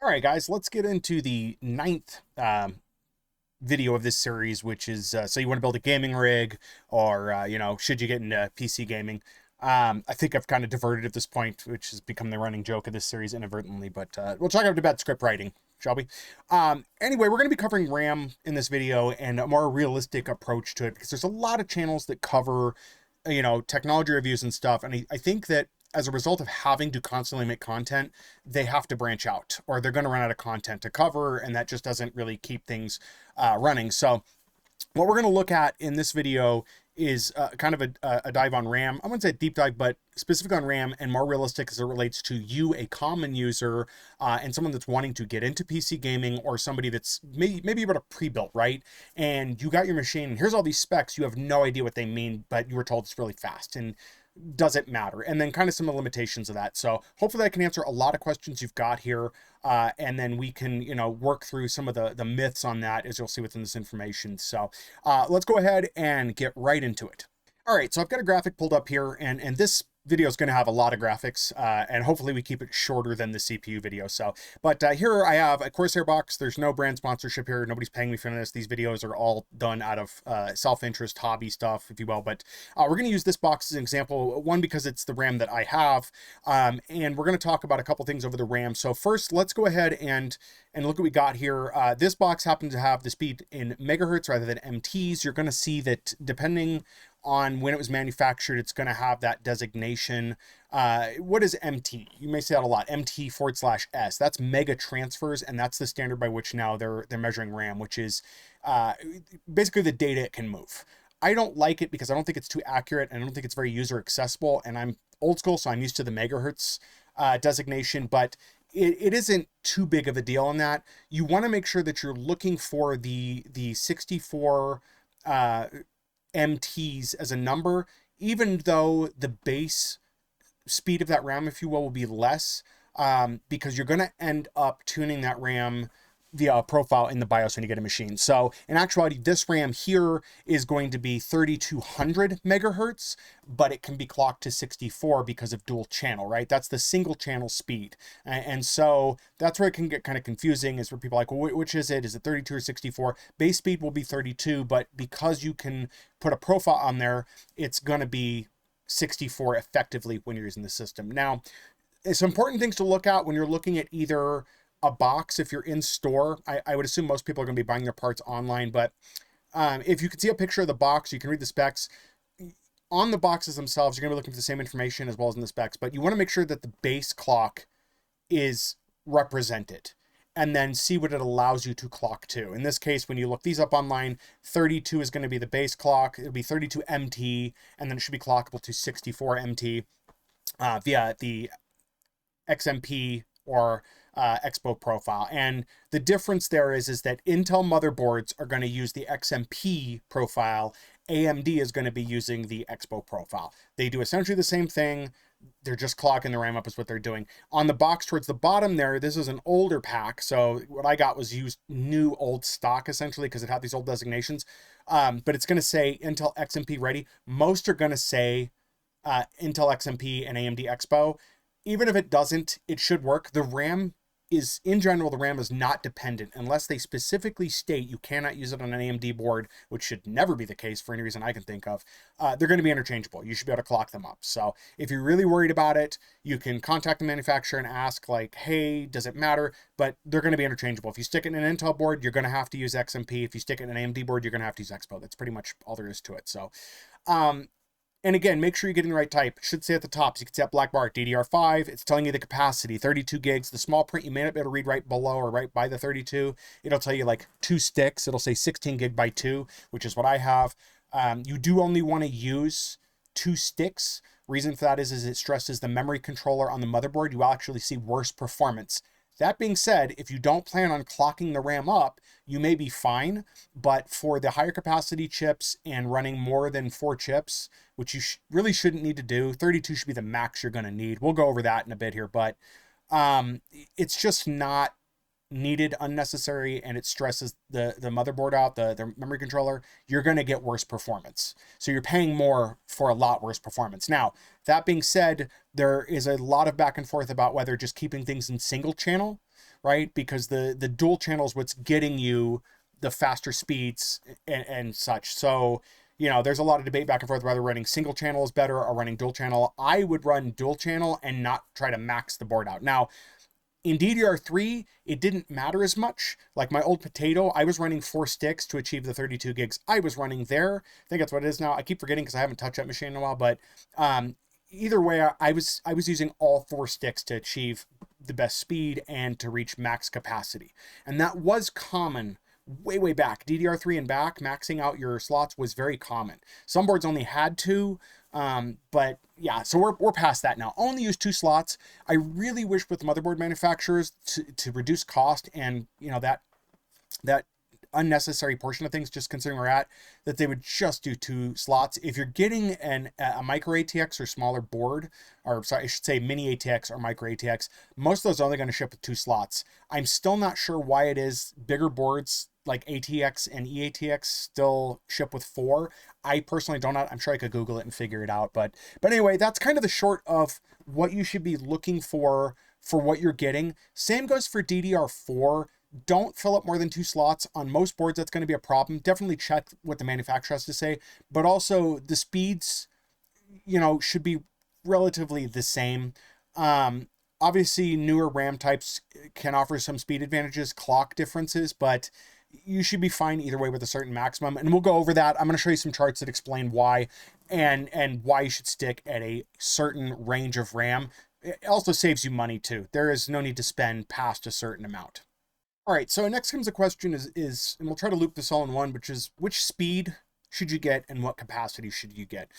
All right, guys, let's get into the ninth video of this series, which is so you want to build a gaming rig, or should you get into PC gaming? I think I've kind of diverted at this point, which has become the running joke of this series inadvertently. But we'll talk about script writing, shall we? Anyway, we're going to be covering RAM in this video and a more realistic approach to it, because there's a lot of channels that cover technology reviews and stuff, and I think that as a result of having to constantly make content, they have to branch out or they're going to run out of content to cover, and that just doesn't really keep things running. So what we're going to look at in this video is kind of a dive on RAM. I wouldn't say a deep dive, but specific on RAM, and more realistic as it relates to you, a common user, and someone that's wanting to get into PC gaming, or somebody that's maybe about a pre-built, right? And you got your machine, and here's all these specs. You have no idea what they mean, but you were told it's really fast. And does it matter? And then kind of some of the limitations of that. So hopefully I can answer a lot of questions you've got here. And then we can, work through some of the myths on that, as you'll see within this information. So let's go ahead and get right into it. All right, so I've got a graphic pulled up here, and this video is going to have a lot of graphics, and hopefully we keep it shorter than the CPU video. So, but here I have a Corsair box. There's no brand sponsorship here. Nobody's paying me for this. These videos are all done out of self-interest, hobby stuff, if you will. But we're going to use this box as an example, one, because it's the RAM that I have, and we're going to talk about a couple things over the RAM. So first, let's go ahead and look what we got here. This box happens to have the speed in megahertz rather than MTs. You're going to see that depending on when it was manufactured, it's going to have that designation. What is MT? You may say that a lot. MT/S. That's mega transfers, and that's the standard by which now they're measuring RAM, which is basically the data it can move. I don't like it because I don't think it's too accurate, and I don't think it's very user accessible. And I'm old school, so I'm used to the megahertz designation, but it isn't too big of a deal on that. You want to make sure that you're looking for the 64 MTs as a number, even though the base speed of that RAM, if you will be less, because you're going to end up tuning that RAM via a profile in the BIOS when you get a machine. So in actuality, this RAM here is going to be 3200 megahertz, but it can be clocked to 64 because of dual channel, right? That's the single channel speed. And so that's where it can get kind of confusing, is where people are like, well, which is it? Is it 32 or 64? Base speed will be 32, but because you can put a profile on there, it's going to be 64 effectively when you're using the system. Now, some important things to look at when you're looking at either a box, if you're in store. I would assume most people are going to be buying their parts online, but if you can see a picture of the box, you can read the specs. On the boxes themselves, you're going to be looking for the same information as well as in the specs, but you want to make sure that the base clock is represented, and then see what it allows you to clock to. In this case, when you look these up online, 32 is going to be the base clock. It'll be 32 MT, and then it should be clockable to 64 MT via the XMP or Expo profile. And the difference there is that Intel motherboards are going to use the XMP profile. AMD is going to be using the Expo profile. They do essentially the same thing. They're just clocking the RAM up is what they're doing. On the box towards the bottom there, this is an older pack. So what I got was used new old stock, essentially, because it had these old designations. But it's going to say Intel XMP ready. Most are going to say Intel XMP and AMD Expo. Even if it doesn't, it should work. The RAM is, in general, the RAM is not dependent unless they specifically state you cannot use it on an AMD board, which should never be the case for any reason I can think of. They're going to be interchangeable. You should be able to clock them up. So if you're really worried about it, you can contact the manufacturer and ask, like, hey, does it matter? But they're going to be interchangeable. If you stick it in an Intel board, you're going to have to use XMP. If you stick it in an AMD board, you're going to have to use Expo. That's pretty much all there is to it. So, and again, make sure you're getting the right type. It should say at the top, so you can see that black bar, DDR5. It's telling you the capacity, 32 gigs. The small print, you may not be able to read right below or right by the 32. It'll tell you like 2 sticks. It'll say 16 gig by 2, which is what I have. You do only want to use 2 sticks. Reason for that is it stresses the memory controller on the motherboard. You will actually see worse performance. That being said, if you don't plan on clocking the RAM up, you may be fine, but for the higher capacity chips and running more than 4 chips, which you really shouldn't need to do, 32 should be the max you're going to need. We'll go over that in a bit here, but it's just not needed, unnecessary, and it stresses the motherboard out, the memory controller. You're going to get worse performance. So you're paying more for a lot worse performance. Now, that being said, there is a lot of back and forth about whether just keeping things in single channel right? Because the dual channel is what's getting you the faster speeds and such. So, you know, there's a lot of debate back and forth whether running single channel is better or running dual channel. I would run dual channel and not try to max the board out. Now, in DDR3, it didn't matter as much. Like my old Potato, I was running 4 sticks to achieve the 32 gigs I was running there. I think that's what it is now. I keep forgetting because I haven't touched that machine in a while, but either way, I was using all 4 sticks to achieve the best speed and to reach max capacity. And that was common way back. DDR3 and back, maxing out your slots was very common. Some boards only had 2, but yeah, so we're past that now. Only use 2 slots. I really wish with motherboard manufacturers to reduce cost and, you know, that unnecessary portion of things, just considering where we're at, that they would just do 2 slots. If you're getting a micro ATX or smaller board, or sorry, I should say mini ATX or micro ATX, most of those are only going to ship with 2 slots. I'm still not sure why it is bigger boards like ATX and EATX still ship with 4. I personally don't know. I'm sure I could Google it and figure it out. But anyway, that's kind of the short of what you should be looking for what you're getting. Same goes for DDR4. Don't fill up more than 2 slots. On most boards, that's going to be a problem. Definitely check what the manufacturer has to say. But also the speeds, you know, should be relatively the same. Obviously, newer RAM types can offer some speed advantages, clock differences, but you should be fine either way with a certain maximum. And we'll go over that. I'm going to show you some charts that explain why and why you should stick at a certain range of RAM. It also saves you money too. There is no need to spend past a certain amount. All right, so next comes the question is, and we'll try to loop this all in one, which is which speed should you get and what capacity should you get?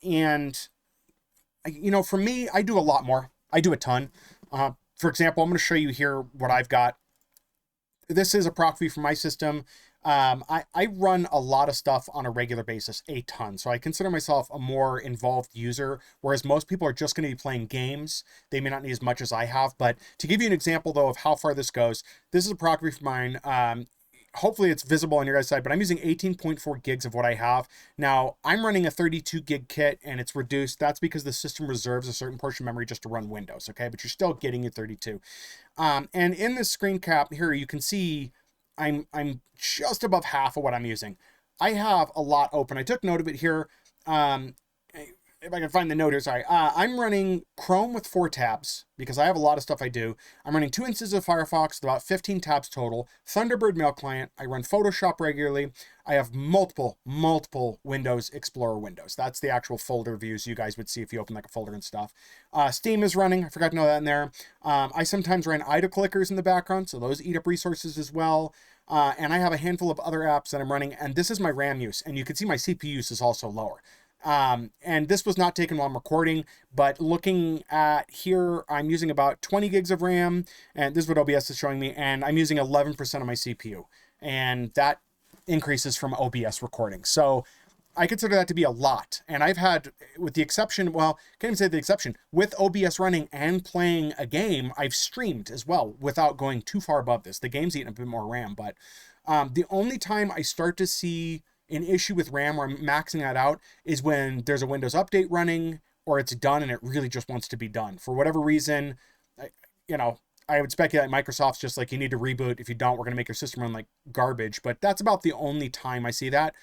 And, you know, for me, I do a lot more. I do a ton. For example, I'm going to show you here what I've got. This is a proc view for my system. I run a lot of stuff on a regular basis, a ton. So I consider myself a more involved user, whereas most people are just going to be playing games. They may not need as much as I have. But to give you an example, though, of how far this goes, this is a proc view for mine. Hopefully it's visible on your guys' side, but I'm using 18.4 gigs of what I have. Now, I'm running a 32 gig kit, and it's reduced. That's because the system reserves a certain portion of memory just to run Windows, okay? But you're still getting your 32. And in this screen cap here, you can see I'm just above half of what I'm using. I have a lot open. I took note of it here. If I can find the note here, sorry. I'm running Chrome with 4 tabs because I have a lot of stuff I do. I'm running 2 instances of Firefox with about 15 tabs total. Thunderbird Mail Client. I run Photoshop regularly. I have multiple Windows Explorer windows. That's the actual folder views you guys would see if you open like a folder and stuff. Steam is running. I forgot to know that in there. I sometimes run idle clickers in the background, so those eat up resources as well. And I have a handful of other apps that I'm running, and this is my RAM use. And you can see my CPU use is also lower. And this was not taken while I'm recording, but looking at here, I'm using about 20 gigs of RAM, and this is what OBS is showing me, and I'm using 11% of my CPU, and that increases from OBS recording. So I consider that to be a lot. And I've had, with the exception, well, can't even say the exception, with OBS running and playing a game, I've streamed as well without going too far above this. The game's eating a bit more RAM, but the only time I start to see an issue with RAM where I'm maxing that out is when there's a Windows update running or it's done and it really just wants to be done. For whatever reason, I would speculate Microsoft's just like, you need to reboot. If you don't, we're going to make your system run like garbage. But that's about the only time I see that.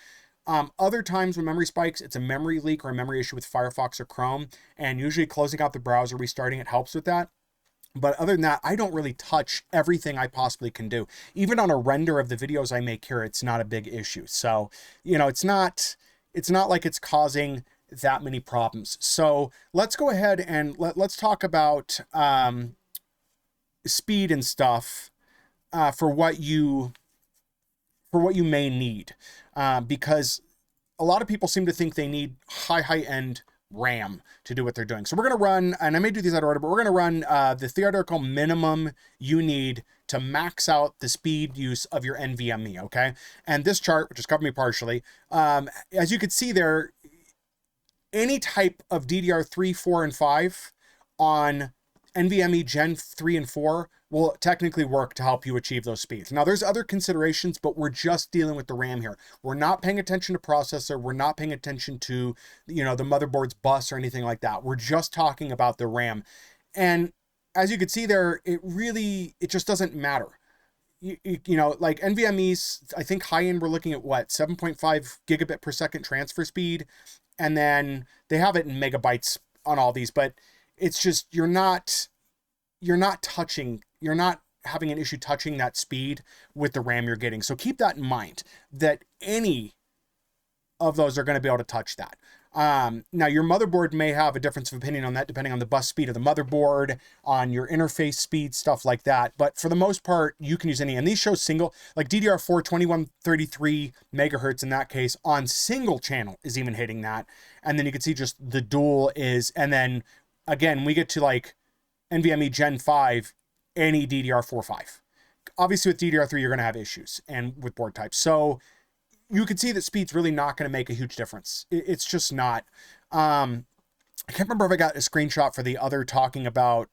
Other times when memory spikes, it's a memory leak or a memory issue with Firefox or Chrome. And usually closing out the browser, restarting it helps with that. But other than that, I don't really touch everything I possibly can do. Even on a render of the videos I make here, it's not a big issue. So, it's not like it's causing that many problems. So let's go ahead and let's talk about speed and stuff for what you may need. Because a lot of people seem to think they need high-end RAM to do what they're doing. So we're going to run, and I may do these out of order, but we're going to run the theoretical minimum you need to max out the speed use of your NVMe, okay? And this chart, which is covering me partially, as you can see there, any type of DDR3, 4, and 5 on NVMe Gen 3 and 4 will technically work to help you achieve those speeds. Now, there's other considerations, but we're just dealing with the RAM here. We're not paying attention to processor. We're not paying attention to, the motherboard's bus or anything like that. We're just talking about the RAM. And as you can see there, it just doesn't matter. You know, like NVMe's, I think high end, we're looking at what, 7.5 gigabit per second transfer speed. And then they have it in megabytes on all these, but it's just, you're not having an issue touching that speed with the RAM you're getting. So keep that in mind, that any of those are going to be able to touch that. Now your motherboard may have a difference of opinion on that, depending on the bus speed of the motherboard, on your interface speed, stuff like that. But for the most part, you can use any, and these show single, like DDR4 2133 megahertz in that case on single channel is even hitting that. And then you can see just the dual is, and then again, we get to like NVMe Gen 5, any DDR4 5. Obviously with DDR3, you're going to have issues and with board types. So you can see that speed's really not going to make a huge difference. It's just not. I can't remember if I got a screenshot for the other talking about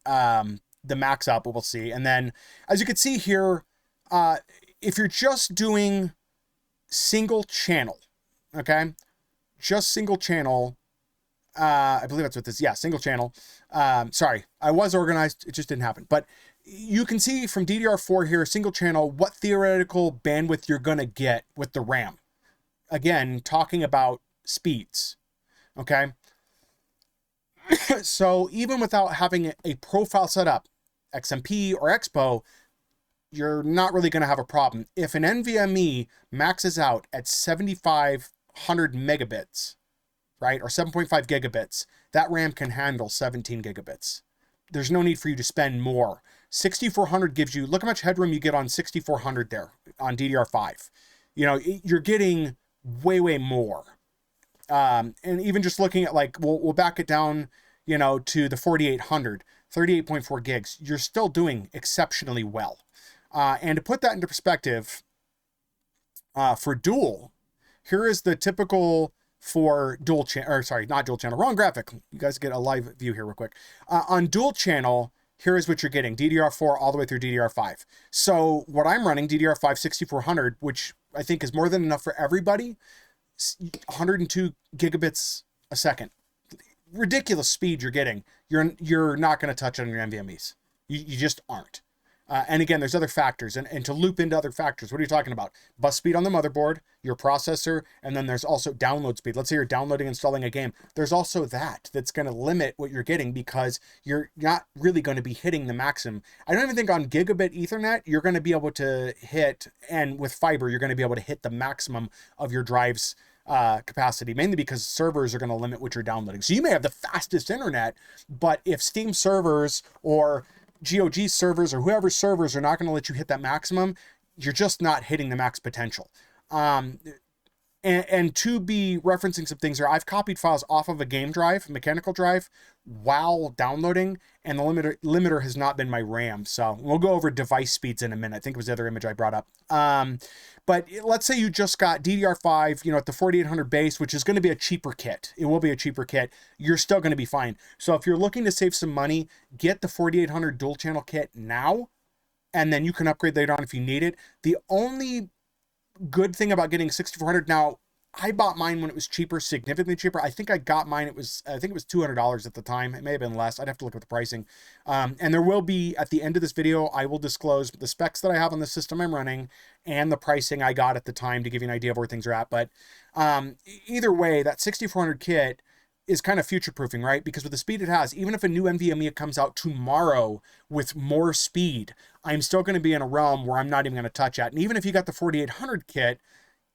the max out, but we'll see. And then as you can see here, if you're just doing single channel, okay, just single channel, I believe that's what this, yeah, single channel. Sorry, I was organized, it just didn't happen. But you can see from DDR4 here, single channel, what theoretical bandwidth you're going to get with the RAM. Again, talking about speeds, okay? So even without having a profile set up, XMP or Expo, you're not really going to have a problem. If an NVMe maxes out at 7,500 megabits, right, or 7.5 gigabits, that RAM can handle 17 gigabits. There's no need for you to spend more. 6400 gives you, look how much headroom you get on 6400 there on DDR5. You know, you're getting way, way more. And even just looking at like, we'll back it down, you know, to the 4800, 38.4 gigs, you're still doing exceptionally well. And to put that into perspective, for dual, here is the typical for dual channel, or sorry, not dual channel, wrong graphic. You guys get a live view here real quick. On dual channel, here is what you're getting, DDR4 all the way through DDR5. So what I'm running, DDR5 6400, which I think is more than enough for everybody, 102 gigabits a second. Ridiculous speed you're getting. You're not going to touch it on your NVMe's. You just aren't. And again, there's other factors, and to loop into other factors, what are you talking about? Bus speed on the motherboard, your processor, and then there's also download speed. Let's say you're downloading, installing a game. There's also that's going to limit what you're getting because you're not really going to be hitting the maximum. I don't even think on gigabit Ethernet, you're going to be able to hit, and with fiber, you're going to be able to hit the maximum of your drive's capacity, mainly because servers are going to limit what you're downloading. So you may have the fastest internet, but if Steam servers or GOG servers or whoever's servers are not going to let you hit that maximum, you're just not hitting the max potential. And to be referencing some things here, I've copied files off of a game drive, mechanical drive, while downloading, and the limiter has not been my RAM. So we'll go over device speeds in a minute. I think it was the other image I brought up. But let's say you just got DDR5, you know, at the 4800 base, which is going to be a cheaper kit. It will be a cheaper kit. You're still going to be fine. So if you're looking to save some money, get the 4800 dual channel kit now, and then you can upgrade later on if you need it. The only good thing about getting 6400, now I bought mine when it was cheaper, significantly cheaper. I think I got mine, I think it was $200 at the time. It may have been less. I'd have to look at the pricing. And there will be, at the end of this video, I will disclose the specs that I have on the system I'm running and the pricing I got at the time to give you an idea of where things are at. But either way, that 6400 kit is kind of future-proofing, right? Because with the speed it has, even if a new NVMe comes out tomorrow with more speed, I'm still going to be in a realm where I'm not even going to touch that. And even if you got the 4800 kit,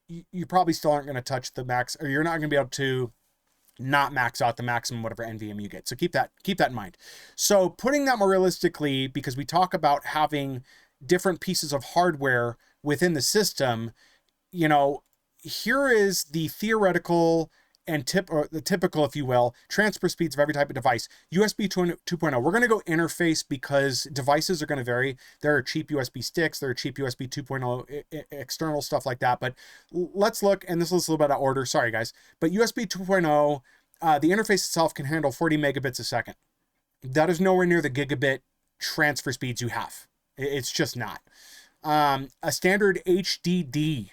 you probably still aren't going to touch the max, or you're not going to be able to not max out the maximum whatever NVMe you get. So keep that in mind. So putting that more realistically, because we talk about having different pieces of hardware within the system, you know, here is the theoretical and the typical, if you will, transfer speeds of every type of device. USB 2.0. We're going to go interface because devices are going to vary. There are cheap USB sticks. There are cheap USB 2.0 external stuff like that. But let's look, and this is a little bit out of order. Sorry, guys. But USB 2.0, the interface itself can handle 40 megabits a second. That is nowhere near the gigabit transfer speeds you have. It's just not. A standard HDD,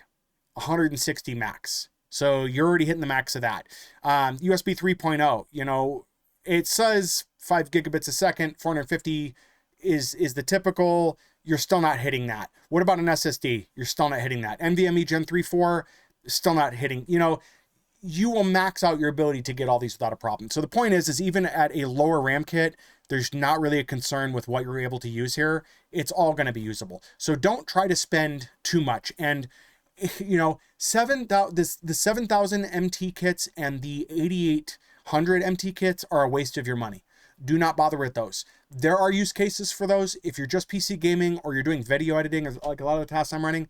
160 max. So you're already hitting the max of that. USB 3.0, you know, it says 5 gigabits a second, 450 is the typical. You're still not hitting that. What about an SSD? You're still not hitting that. NVMe Gen 3 4, still not hitting. You will max out your ability to get all these without a problem. So the point is even at a lower RAM kit, there's not really a concern with what you're able to use here. It's all going to be usable. So don't try to spend too much. And the 7,000 MT kits and the 8,800 MT kits are a waste of your money. Do not bother with those. There are use cases for those. If you're just PC gaming or you're doing video editing, like a lot of the tasks I'm running,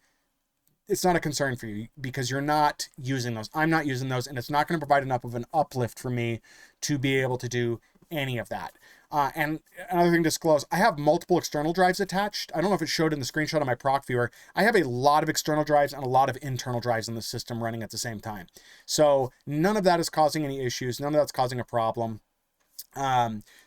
it's not a concern for you because you're not using those. I'm not using those, and it's not going to provide enough of an uplift for me to be able to do any of that. And another thing to disclose, I have multiple external drives attached. I don't know if it showed in the screenshot of my proc viewer. I have a lot of external drives and a lot of internal drives in the system running at the same time. So none of that is causing any issues. None of that's causing a problem.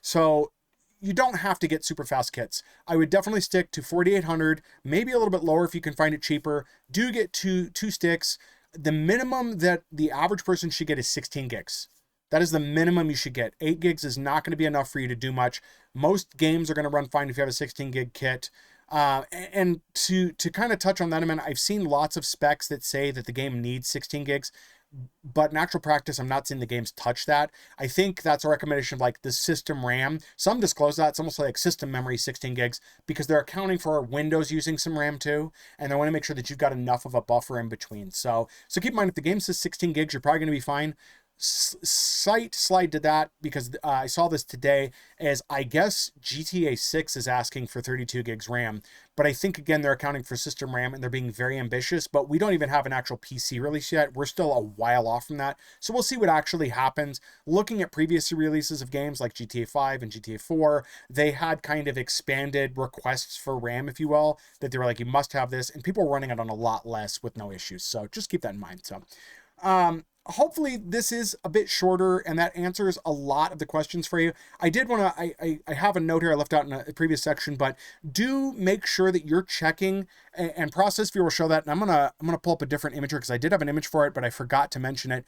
So you don't have to get super fast kits. I would definitely stick to 4,800, maybe a little bit lower if you can find it cheaper. Do get two sticks. The minimum that the average person should get is 16 gigs. That is the minimum you should get. 8 gigs is not going to be enough for you to do much. Most games are going to run fine if you have a 16 gig kit. And to kind of touch on that a minute, I've seen lots of specs that say that the game needs 16 gigs. But in actual practice, I'm not seeing the games touch that. I think that's a recommendation of like the system RAM. Some disclose that. It's almost like system memory, 16 gigs, because they're accounting for Windows using some RAM too. And they want to make sure that you've got enough of a buffer in between. So keep in mind, if the game says 16 gigs, you're probably going to be fine. Slight slide to that because I saw this today as I guess GTA 6 is asking for 32 gigs RAM, but I think again they're accounting for system RAM and they're being very ambitious, but we don't even have an actual PC release yet. We're still a while off from that, so we'll see what actually happens. Looking at previous releases of games like GTA 5 and GTA 4, they had kind of expanded requests for RAM, if you will, that they were like, you must have this, and people were running it on a lot less with no issues, so just keep that in mind. So hopefully this is a bit shorter and that answers a lot of the questions for you. I did want to, I have a note here I left out in a previous section, but do make sure that you're checking, and Process Viewer will show that. And I'm gonna pull up a different image here because I did have an image for it, but I forgot to mention it.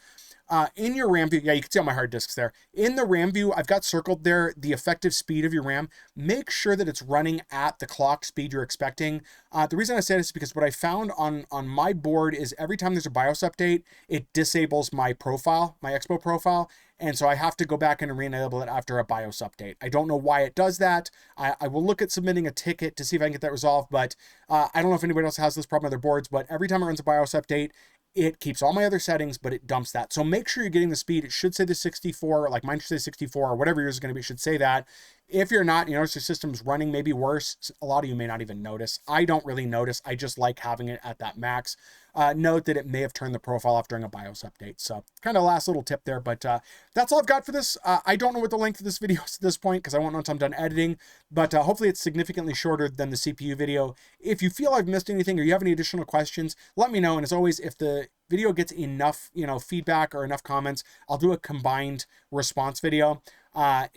In your RAM view, yeah, you can see all my hard disks there. In the RAM view, I've got circled there the effective speed of your RAM. Make sure that it's running at the clock speed you're expecting. The reason I say this is because what I found on my board is every time there's a BIOS update, it disables my profile, my Expo profile. And so I have to go back and re-enable it after a BIOS update. I don't know why it does that. I will look at submitting a ticket to see if I can get that resolved, but I don't know if anybody else has this problem on their boards, but every time it runs a BIOS update, it keeps all my other settings, but it dumps that. So make sure you're getting the speed. It should say the 64, like mine should say 64 or whatever yours is going to be, should say that. If you're not, you notice your system's running maybe worse. A lot of you may not even notice. I don't really notice. I just like having it at that max. Note that it may have turned the profile off during a BIOS update. So kind of last little tip there, but that's all I've got for this. I don't know what the length of this video is at this point because I won't know until I'm done editing, but hopefully it's significantly shorter than the CPU video. If you feel I've missed anything or you have any additional questions, let me know. And as always, if the video gets enough, feedback or enough comments, I'll do a combined response video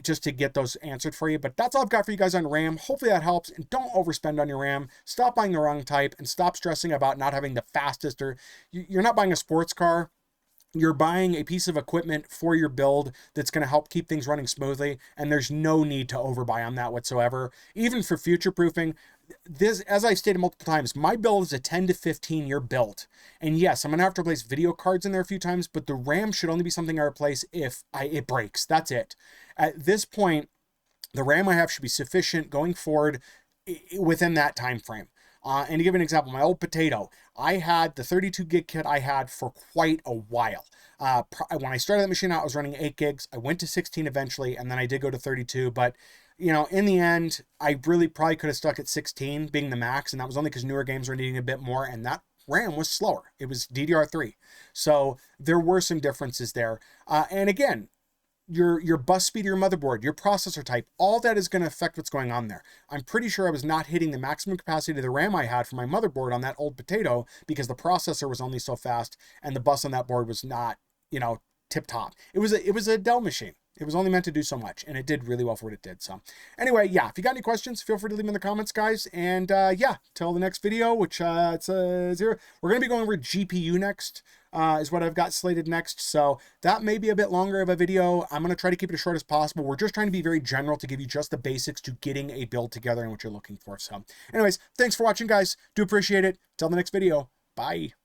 just to get those answered for you. But that's all I've got for you guys on RAM. Hopefully that helps, and don't overspend on your RAM. Stop buying the wrong type and stop stressing about not having the fastest, or you're not buying a sports car. You're buying a piece of equipment for your build that's going to help keep things running smoothly, and there's no need to overbuy on that whatsoever. Even for future proofing, this, as I've stated multiple times, my build is a 10 to 15 year build. And yes, I'm going to have to replace video cards in there a few times, but the RAM should only be something I replace if it breaks. That's it. At this point, the RAM I have should be sufficient going forward within that time frame. And to give an example, my old Potato, I had the 32 gig kit I had for quite a while. When I started that machine out, I was running 8 gigs. I went to 16 eventually, and then I did go to 32. But, in the end, I really probably could have stuck at 16 being the max, and that was only because newer games were needing a bit more, and that RAM was slower. It was DDR3. So there were some differences there. And again, your bus speed of your motherboard, your processor type, all that is going to affect what's going on there. I'm pretty sure I was not hitting the maximum capacity of the RAM I had for my motherboard on that old Potato because the processor was only so fast and the bus on that board was not, tip top. It was a Dell machine. It was only meant to do so much, and it did really well for what it did. So anyway, yeah, if you got any questions, feel free to leave them in the comments, guys. And yeah, till the next video, which it's a 0. We're going to be going over GPU next, is what I've got slated next. So that may be a bit longer of a video. I'm going to try to keep it as short as possible. We're just trying to be very general to give you just the basics to getting a build together and what you're looking for. So anyways, thanks for watching, guys. Do appreciate it. Till the next video. Bye.